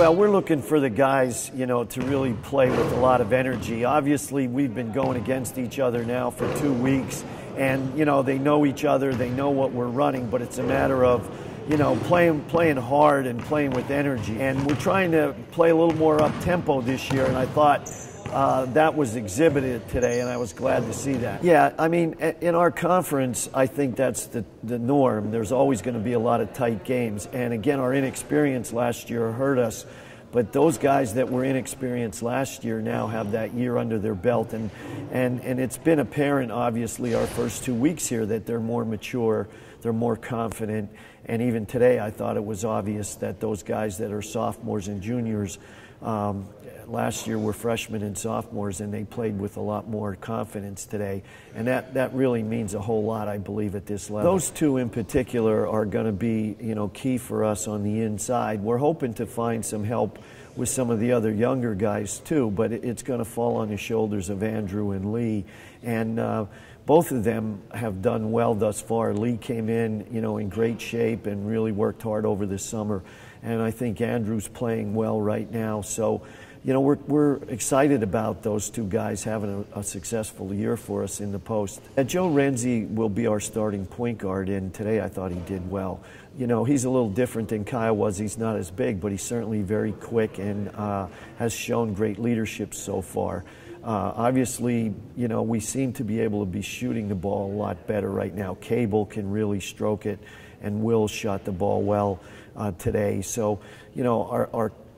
Well, we're looking for the guys, to really play with a lot of energy. Obviously, we've been going against each other now for 2 weeks, and, they know each other, they know what we're running, but it's a matter of, playing hard and playing with energy. And we're trying to play a little more up-tempo this year, and I thought that was exhibited today, and I was glad to see that. Yeah, I mean, in our conference, I think that's the norm. There's always going to be a lot of tight games. And again, our inexperience last year hurt us. But those guys that were inexperienced last year now have that year under their belt. And it's been apparent, obviously, our first 2 weeks here that they're more mature, they're more confident. And even today, I thought it was obvious that those guys that are sophomores and juniors last year were freshmen and sophomores, and they played with a lot more confidence today. And that really means a whole lot, I believe, at this level. Those two in particular are going to be, key for us on the inside. We're hoping to find some help with some of the other younger guys too, but it's going to fall on the shoulders of Andrew and Lee. And both of them have done well thus far. Lee came in great shape and really worked hard over the summer. And I think Andrew's playing well right now. So, we're excited about those two guys having a successful year for us in the post. Joe Renzi will be our starting point guard, and today I thought he did well. He's a little different than Kyle was. He's not as big, but he's certainly very quick and has shown great leadership so far. Obviously, we seem to be able to be shooting the ball a lot better right now. Cable can really stroke it, and Will shot the ball well today. So,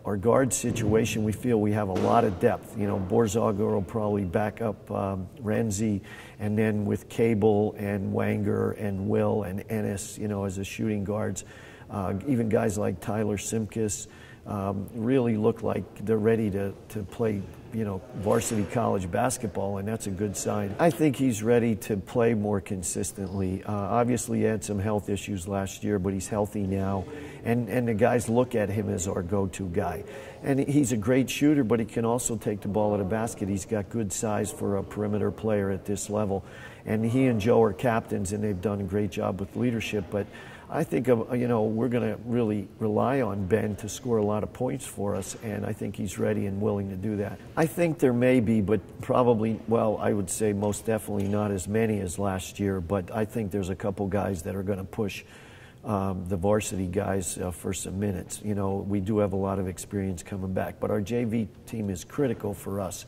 our guard situation, we feel we have a lot of depth. Borzager will probably back up Renzi, and then with Cable and Wanger and Will and Ennis, as the shooting guards. Even guys like Tyler Simkus really look like they're ready to play, varsity college basketball, and that's a good sign. I think he's ready to play more consistently. Obviously, he had some health issues last year, but he's healthy now, and the guys look at him as our go-to guy. And he's a great shooter, but he can also take the ball at a basket. He's got good size for a perimeter player at this level. And he and Joe are captains, and they've done a great job with leadership. But I think, we're going to really rely on Ben to score a lot of points for us, and I think he's ready and willing to do that. I think there may be, but probably, well, I would say most definitely not as many as last year, but I think there's a couple guys that are going to push the varsity guys for some minutes. We do have a lot of experience coming back, but our JV team is critical for us.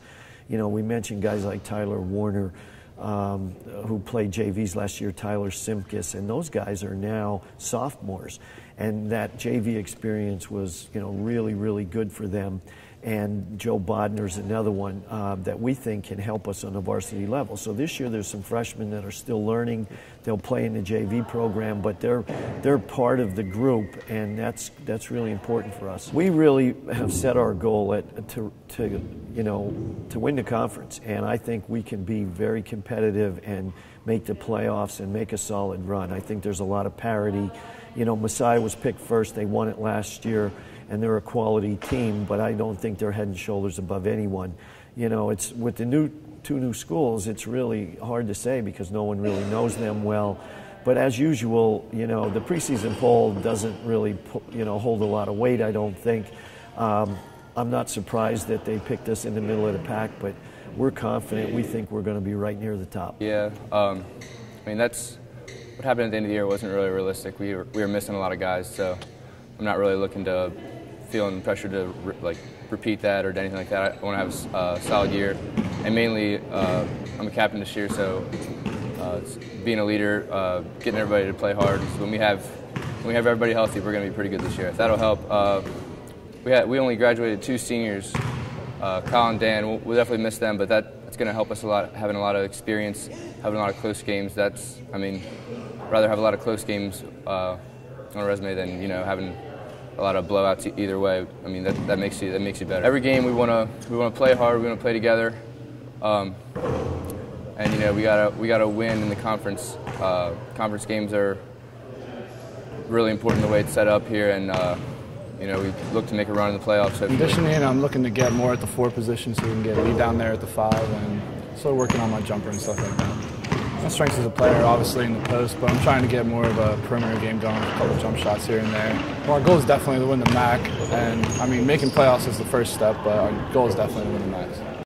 We mentioned guys like Tyler Warner, who played JVs last year, Tyler Simkus, and those guys are now sophomores. And that JV experience was, really, really good for them. And Joe Bodner's another one that we think can help us on the varsity level. So this year there's some freshmen that are still learning. They'll play in the JV program, but they're part of the group, and that's really important for us. We really have set our goal to win the conference, and I think we can be very competitive and make the playoffs and make a solid run. I think there's a lot of parity. Messiah was picked first. They won it last year, and they're a quality team, but I don't think they're head and shoulders above anyone. It's with the two new schools, it's really hard to say because no one really knows them well. But as usual, the preseason poll doesn't really, hold a lot of weight, I don't think. I'm not surprised that they picked us in the middle of the pack, but we're confident. We think we're going to be right near the top. Yeah, that's what happened at the end of the year wasn't really realistic. We were missing a lot of guys, so I'm not really looking to feeling pressure to repeat that or anything like that. I want to have a solid year, and mainly I'm a captain this year, so being a leader, getting everybody to play hard. So when we have everybody healthy, we're going to be pretty good this year. That'll help. We only graduated 2 seniors, Kyle and Dan. We'll definitely miss them, but that's going to help us a lot. Having a lot of experience, having a lot of close games. Rather have a lot of close games on a resume than having a lot of blowouts either way. That makes you better. Every game we want to play hard. We want to play together, and we gotta win in the conference. Conference games are really important the way it's set up here, and we look to make a run in the playoffs. Conditioning, I'm looking to get more at the 4 position so we can get Lee down there at the 5, and still working on my jumper and stuff like that. My strengths as a player are obviously in the post, but I'm trying to get more of a perimeter game going, a couple jump shots here and there. Well, our goal is definitely to win the MAC, and I mean, making playoffs is the first step, but our goal is definitely to win the MAC.